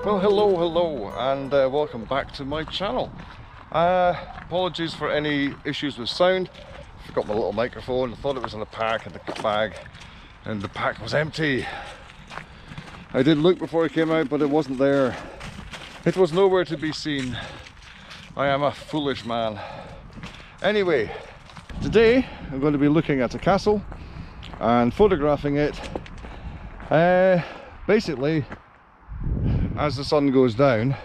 Well, hello, and welcome back to my channel. Apologies for any issues with sound. Forgot my little microphone. I thought it was in a pack in the bag, and the pack was empty. I did look before I came out, but it wasn't there. It was nowhere to be seen. I am a foolish man. Anyway, today I'm going to be looking at a castle and photographing it. Basically, as the sun goes down.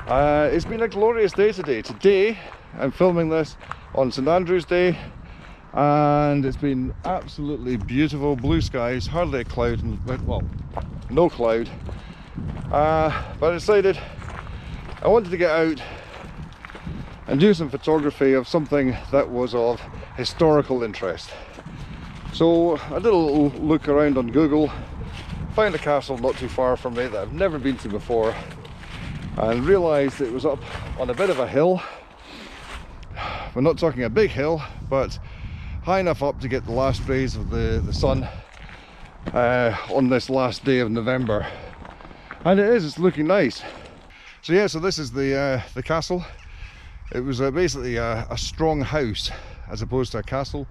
It's been a glorious day today. Today I'm filming this on St Andrew's Day, and it's been absolutely beautiful. Blue skies, hardly a cloud, well, no cloud. But I decided I wanted to get out and do some photography of something that was of historical interest. So I did a little look around on Google, found a castle not too far from me that I've never been to before, and realised it was up on a bit of a hill. We're not talking a big hill, but high enough up to get the last rays of the sun on this last day of November. And it's looking nice. So yeah, so this is the castle. It was basically a strong house as opposed to a castle.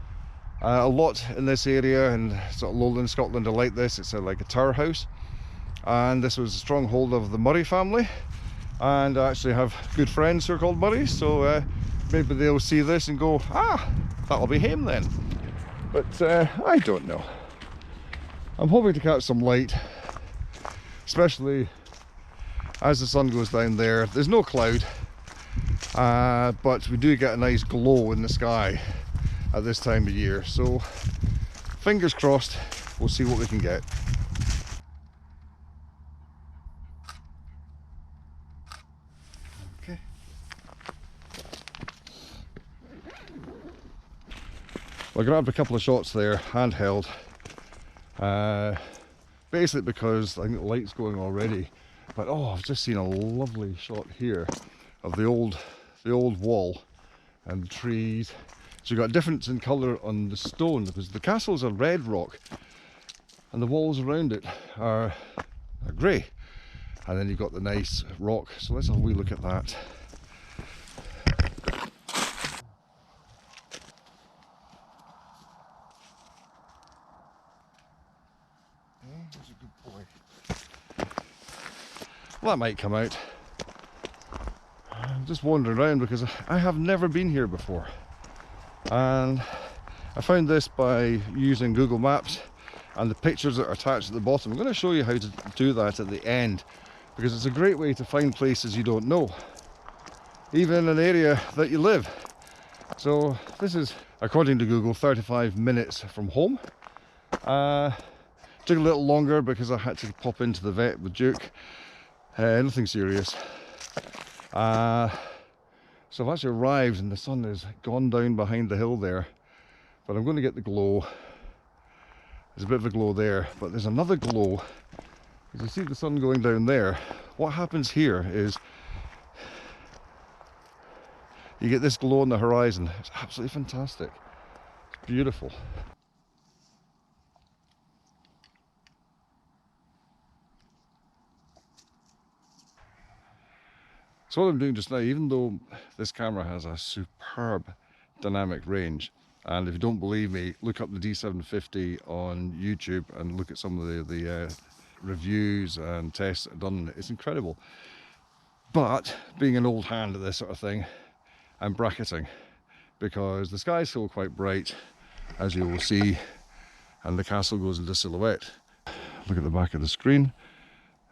A lot in this area, and sort of lowland Scotland are like this. It's like a tower house, and this was a stronghold of the Murray family, and I actually have good friends who are called Murrays, so maybe they'll see this and go, ah, that'll be him then. But I don't know. I'm hoping to catch some light, especially as the sun goes down there. There's no cloud, but we do get a nice glow in the sky at this time of year, so fingers crossed, we'll see what we can get. Okay. Well, I grabbed a couple of shots there, handheld, basically because I think the light's going already, but oh, I've just seen a lovely shot here of the old wall and the trees. So you've got a difference in colour on the stone, because the castle's a red rock and the walls around it are grey, and then you've got the nice rock. So let's have a wee look at that. Here's a good boy. Well, that might come out. I'm just wandering around because I have never been here before. And I found this by using Google Maps and the pictures that are attached at the bottom. I'm going to show you how to do that at the end, because it's a great way to find places you don't know, even in an area that you live. So this is, according to Google, 35 minutes from home. Took a little longer because I had to pop into the vet with Duke. Nothing serious. So I've actually arrived and the sun has gone down behind the hill there, but I'm going to get the glow. There's a bit of a glow there, but there's another glow. As you see the sun going down there, what happens here is you get this glow on the horizon. It's absolutely fantastic. It's beautiful. So what I'm doing just now, even though this camera has a superb dynamic range, and if you don't believe me, look up the D750 on YouTube and look at some of the reviews and tests that are done. It's incredible. But being an old hand at this sort of thing, I'm bracketing, because the sky's still quite bright, as you will see, and the castle goes into silhouette. Look at the back of the screen.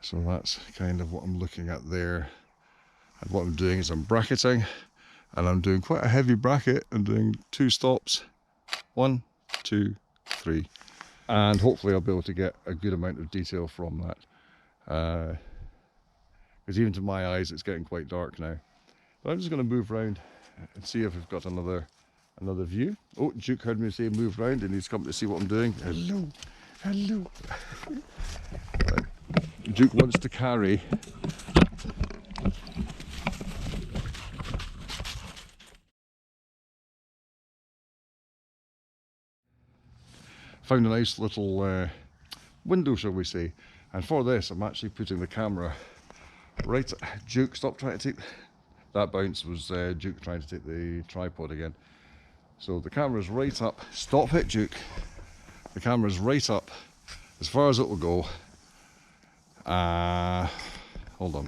So that's kind of what I'm looking at there. And what I'm doing is I'm bracketing, and I'm doing quite a heavy bracket. I'm doing 2 stops, 1, 2, 3, and hopefully I'll be able to get a good amount of detail from that, because even to my eyes it's getting quite dark now. But I'm just going to move around and see if we've got another view. Oh, Duke heard me say move around and he's come to see what I'm doing. Hello, hello. Duke wants to carry. Found a nice little window, shall we say, and for this I'm actually putting the camera Right, Duke, stop trying to take... That bounce was Duke trying to take the tripod again. So the camera's right up. Stop it, Duke. The camera's right up, as far as it will go. Hold on.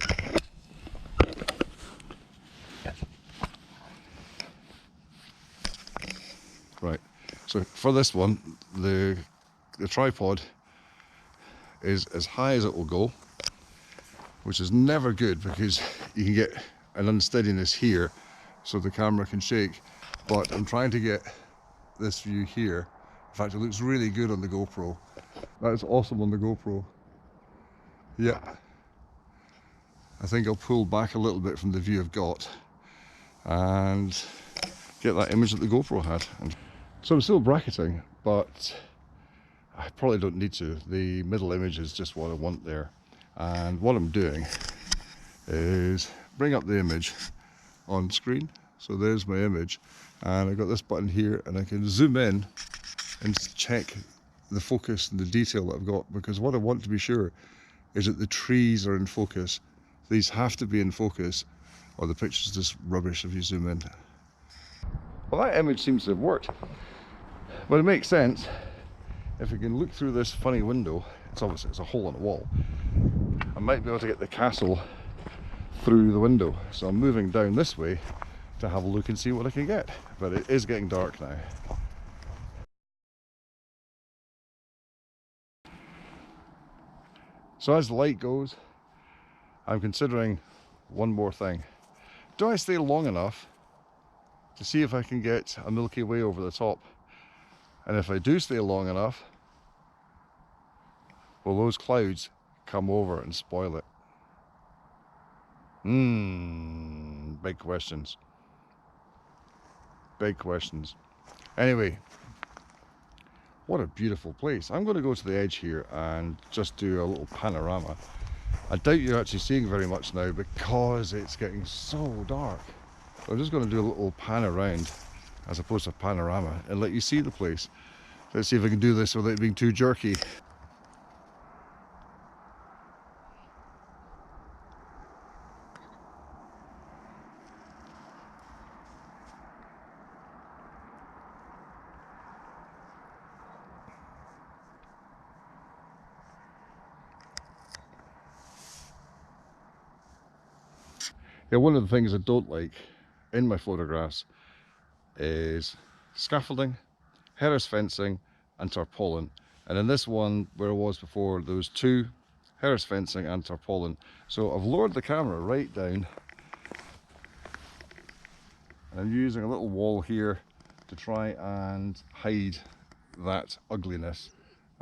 Right, so for this one, the tripod is as high as it will go, which is never good because you can get an unsteadiness here, so the camera can shake. But I'm trying to get this view here. In fact, it looks really good on the GoPro. That is awesome on the GoPro. Yeah. I think I'll pull back a little bit from the view I've got and get that image that the GoPro had. So I'm still bracketing, but I probably don't need to. The middle image is just what I want there. And what I'm doing is bring up the image on screen. So there's my image, and I've got this button here, and I can zoom in and check the focus and the detail that I've got, because what I want to be sure is that the trees are in focus. These have to be in focus, or the picture's just rubbish if you zoom in. Well, that image seems to have worked, but it makes sense. If you can look through this funny window, it's obviously, it's a hole in the wall. I might be able to get the castle through the window. So I'm moving down this way to have a look and see what I can get. But it is getting dark now. So as the light goes, I'm considering one more thing. Do I stay long enough to see if I can get a Milky Way over the top? And if I do stay long enough, will those clouds come over and spoil it? Big questions. Big questions. Anyway, what a beautiful place. I'm going to go to the edge here and just do a little panorama. I doubt you're actually seeing very much now because it's getting so dark. So I'm just going to do a little pan around as opposed to panorama and let you see the place. Let's see if I can do this without being too jerky. Yeah, one of the things I don't like in my photographs is scaffolding, Harris fencing and tarpaulin. And in this one, where I was before, there was 2, Harris fencing and tarpaulin. So I've lowered the camera right down. And I'm using a little wall here to try and hide that ugliness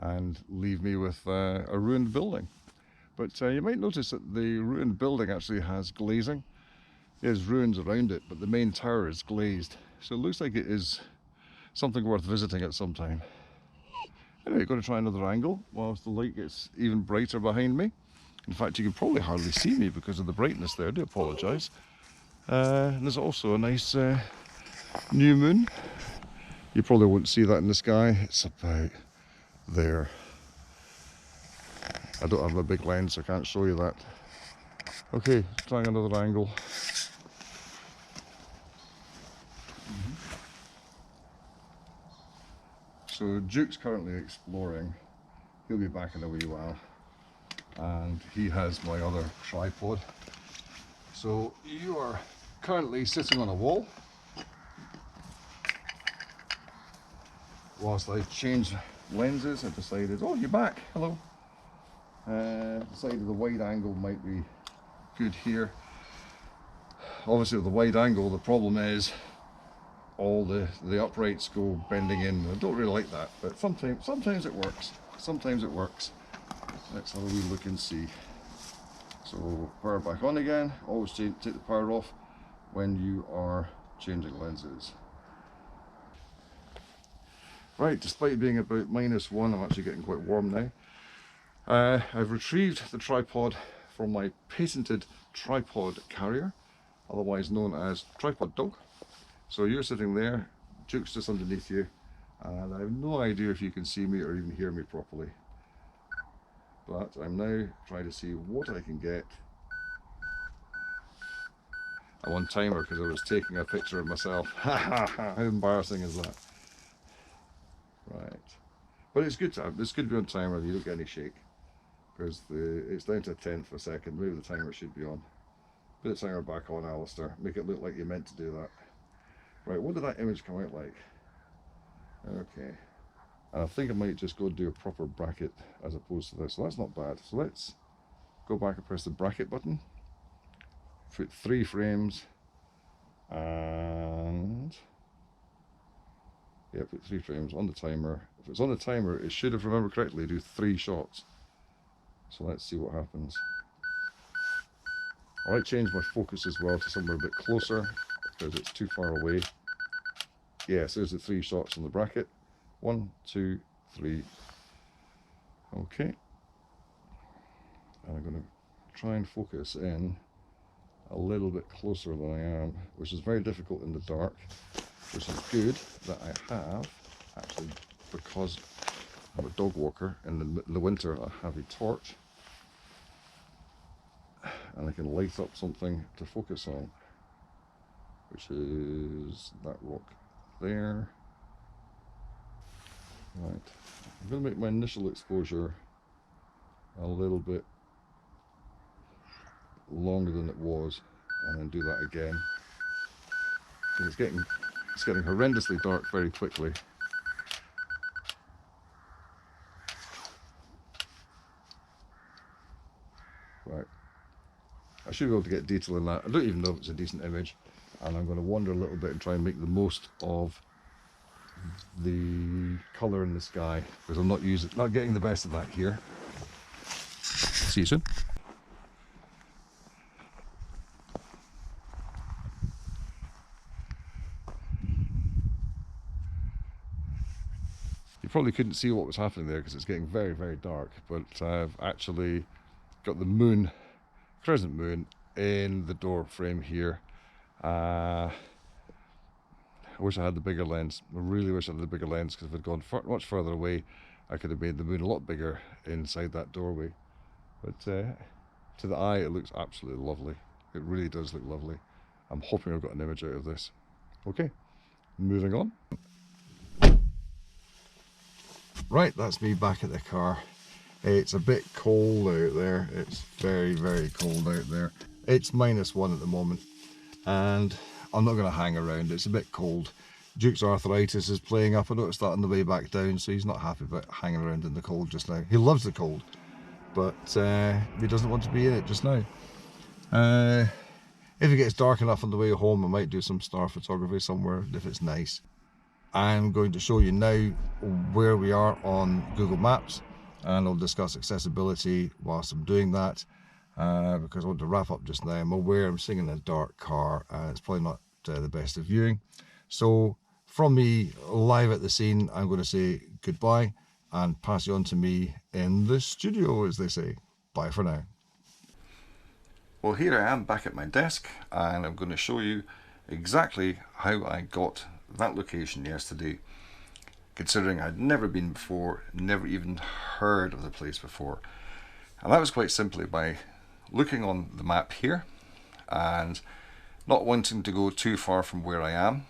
and leave me with a ruined building. But you might notice that the ruined building actually has glazing. There's ruins around it, but the main tower is glazed. So it looks like it is something worth visiting at some time. Anyway, going to try another angle whilst the light gets even brighter behind me. In fact, you can probably hardly see me because of the brightness there. I do apologise. And there's also a nice new moon. You probably won't see that in the sky. It's about there. I don't have a big lens, so I can't show you that. Okay, trying another angle. So Duke's currently exploring. He'll be back in a wee while. And he has my other tripod. So you are currently sitting on a wall whilst I change lenses. I decided, oh, you're back, hello. Decided the wide angle might be good here. Obviously with the wide angle, the problem is all the uprights go bending in. I don't really like that, but sometimes it works. Sometimes it works. Let's have a wee look and see. So power back on again. Always take the power off when you are changing lenses. Right, despite being about -1, I'm actually getting quite warm now. I've retrieved the tripod from my patented tripod carrier, otherwise known as Tripod Dog. So you're sitting there, Duke's just underneath you, and I have no idea if you can see me or even hear me properly. But I'm now trying to see what I can get I'm on timer because I was taking a picture of myself. How embarrassing is that? Right. But it's good to be on timer. You don't get any shake because it's down to a tenth of a second. Maybe the timer should be on. Put the timer back on, Alistair. Make it look like you meant to do that. Right. What did that image come out like? Okay. And I think I might just go do a proper bracket as opposed to this. So that's not bad. So let's go back and press the bracket button. Put 3 frames. And yeah, put 3 frames on the timer. If it's on the timer, it should, if I remember correctly, do 3 shots. So let's see what happens. I might change my focus as well to somewhere a bit closer because it's too far away. Yeah, so there's the 3 shots on the bracket. 1, 2, 3. Okay. And I'm going to try and focus in a little bit closer than I am, which is very difficult in the dark, which is good that I have, actually, because I'm a dog walker. In the winter I have a torch and I can light up something to focus on, which is that rock there. Right, I'm going to make my initial exposure a little bit longer than it was, and then do that again. It's getting horrendously dark very quickly. Right, I should be able to get detail in that. I don't even know if it's a decent image, and I'm going to wander a little bit and try and make the most of the colour in the sky, because I'm not getting the best of that here. See you soon. You probably couldn't see what was happening there because it's getting very, very dark, but I've actually got the moon, crescent moon, in the door frame here. I wish I had the bigger lens. I really wish I had the bigger lens, because if I'd gone much further away, I could have made the moon a lot bigger inside that doorway. But to the eye, it looks absolutely lovely. It really does look lovely. I'm hoping I've got an image out of this. Okay, moving on. Right, that's me back at the car. It's a bit cold out there. It's very, very cold out there. It's -1 at the moment, and I'm not going to hang around. It's a bit cold. Duke's arthritis is playing up. I noticed that on the way back down, so he's not happy about hanging around in the cold just now. He loves the cold, but he doesn't want to be in it just now. If it gets dark enough on the way home, I might do some star photography somewhere if it's nice. I'm going to show you now where we are on Google Maps, and I'll discuss accessibility whilst I'm doing that, because I want to wrap up just now. I'm aware I'm sitting in a dark car and it's probably not the best of viewing. So from me live at the scene, I'm going to say goodbye and pass you on to me in the studio, as they say. Bye for now. Well, here I am back at my desk, and I'm going to show you exactly how I got that location yesterday, considering I'd never been before, never even heard of the place before. And that was quite simply by looking on the map here and not wanting to go too far from where I am,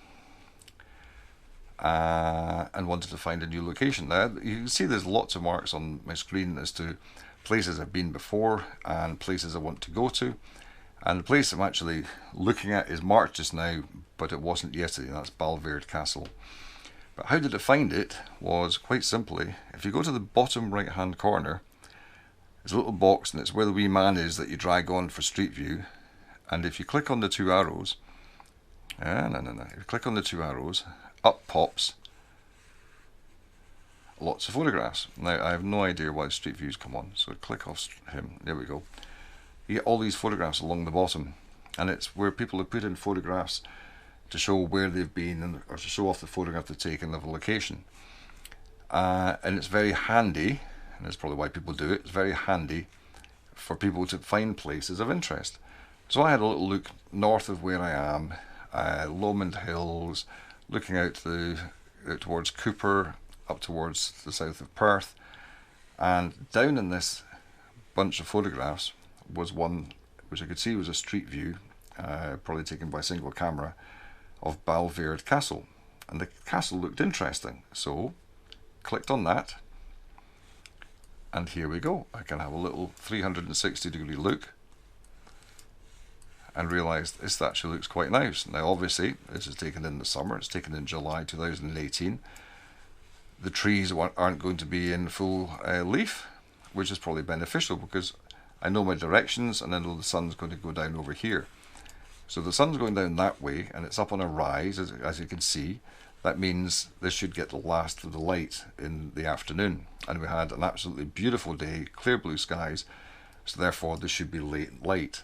and wanted to find a new location. Now you can see there's lots of marks on my screen as to places I've been before and places I want to go to, and the place I'm actually looking at is marked just now, but it wasn't yesterday. That's Balvaird Castle. But how did I find it? Was quite simply, if you go to the bottom right hand corner, there's a little box, and it's where the wee man is that you drag on for Street View, and if you click on the 2 arrows, if you click on the 2 arrows, up pops lots of photographs. Now I have no idea why Street View's come on, so click off him, there we go. You get all these photographs along the bottom, and it's where people have put in photographs to show where they've been, or to show off the photograph they've taken of a location. And it's very handy, and that's probably why people do it, it's very handy for people to find places of interest. So I had a little look north of where I am, Lomond Hills, looking out towards Cooper, up towards the south of Perth, and down in this bunch of photographs was one which I could see was a street view, probably taken by a single camera, of Balvaird Castle. And the castle looked interesting, so clicked on that, and here we go. I can have a little 360-degree look and realised this actually looks quite nice. Now obviously this is taken in the summer, it's taken in July 2018. The trees aren't going to be in full leaf, which is probably beneficial because I know my directions and I know the sun's going to go down over here. So the sun's going down that way and it's up on a rise, as you can see. That means this should get the last of the light in the afternoon. And we had an absolutely beautiful day, clear blue skies, so therefore this should be late light.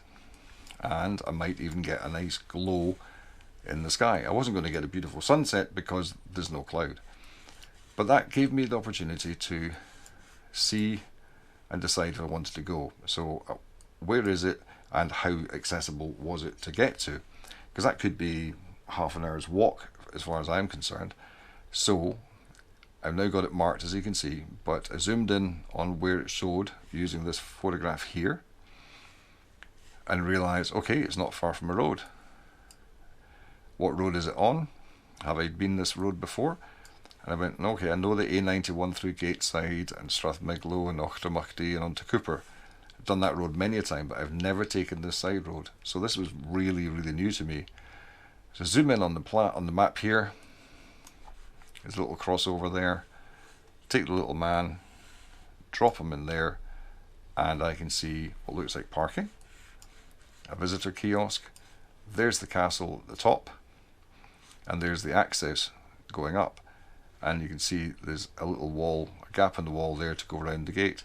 And I might even get a nice glow in the sky. I wasn't going to get a beautiful sunset because there's no cloud. But that gave me the opportunity to see and decide if I wanted to go. So where is it and how accessible was it to get to? Because that could be half an hour's walk as far as I'm concerned. So I've now got it marked, as you can see, but I zoomed in on where it showed using this photograph here and realised, okay, it's not far from a road. What road is it on? Have I been this road before? And I went, okay, I know the A91 through Gateside and Strathmiglo and Auchtermuchty and on to Cooper. I've done that road many a time, but I've never taken this side road. So this was really, really new to me. So zoom in on the map here. There's a little crossover there. Take the little man, drop him in there, and I can see what looks like parking, a visitor kiosk. There's the castle at the top, and there's the access going up. And you can see there's a little wall, a gap in the wall there to go around the gate.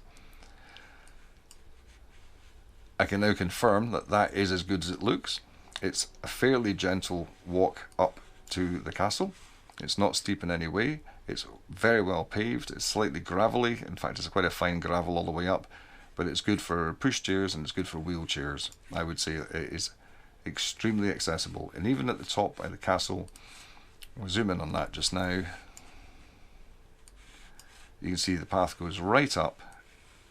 I can now confirm that that is as good as it looks. It's a fairly gentle walk up to the castle. It's not steep in any way. It's very well paved. It's slightly gravelly. In fact, it's quite a fine gravel all the way up, but it's good for pushchairs and it's good for wheelchairs. I would say it is extremely accessible. And even at the top by the castle, we'll zoom in on that just now. You can see the path goes right up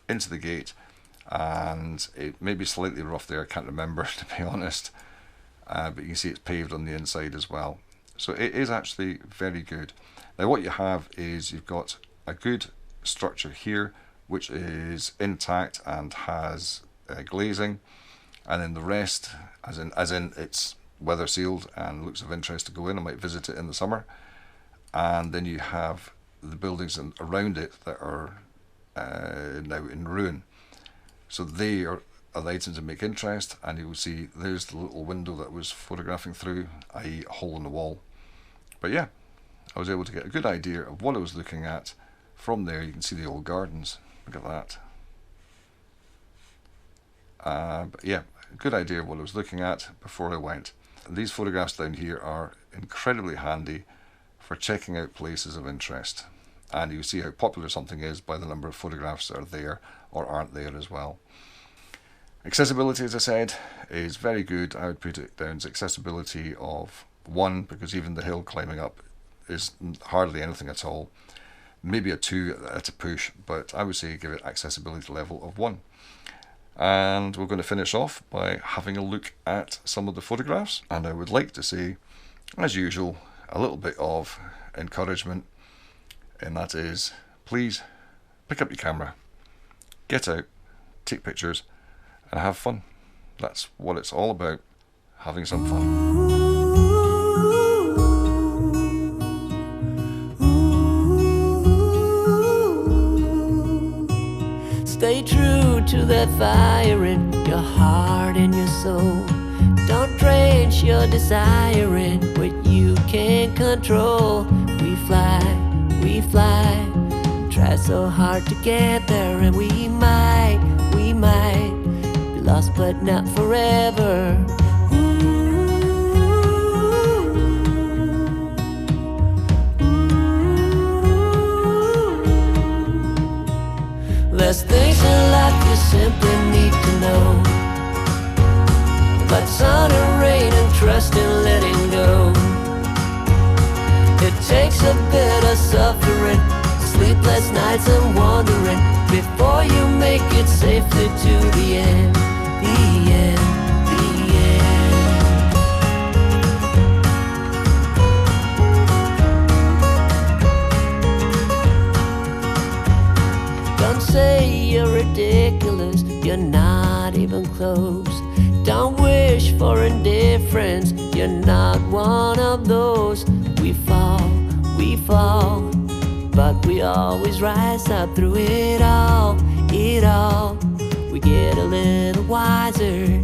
into the gate, and it may be slightly rough there, I can't remember to be honest, but you can see it's paved on the inside as well. So it is actually very good. Now what you have is you've got a good structure here which is intact and has glazing, and then the rest, as in it's weather sealed and looks of interest to go in. I might visit it in the summer. And then you have the buildings around it that are now in ruin. So they are the items that make interest, and you'll see there's the little window that was photographing through, i.e. a hole in the wall. But yeah, I was able to get a good idea of what I was looking at. From there you can see the old gardens, look at that. But yeah, a good idea of what I was looking at before I went. And these photographs down here are incredibly handy for checking out places of interest, and you see how popular something is by the number of photographs that are there or aren't there as well. Accessibility, as I said, is very good. I would put it down as accessibility of 1, because even the hill climbing up is hardly anything at all. Maybe a 2 at a push, but I would say give it accessibility level of 1. And we're going to finish off by having a look at some of the photographs, and I would like to say, as usual, a little bit of encouragement, and that is, please pick up your camera, get out, take pictures and have fun. That's what it's all about, having some fun. Stay true to that fire in your heart and your soul. Don't drench your desire in what you can't control. We fly, try so hard to get there, and we might be lost but not forever. There's things in life you simply need to know. But sun and rain and trust in letting go. It takes a bit of suffering, sleepless nights and wandering, before you make it safely to the end, the end, the end. ridiculous, you're not even close. Don't wish for indifference, you're not one of those. We fall, but we always rise up through it all. We get a little wiser,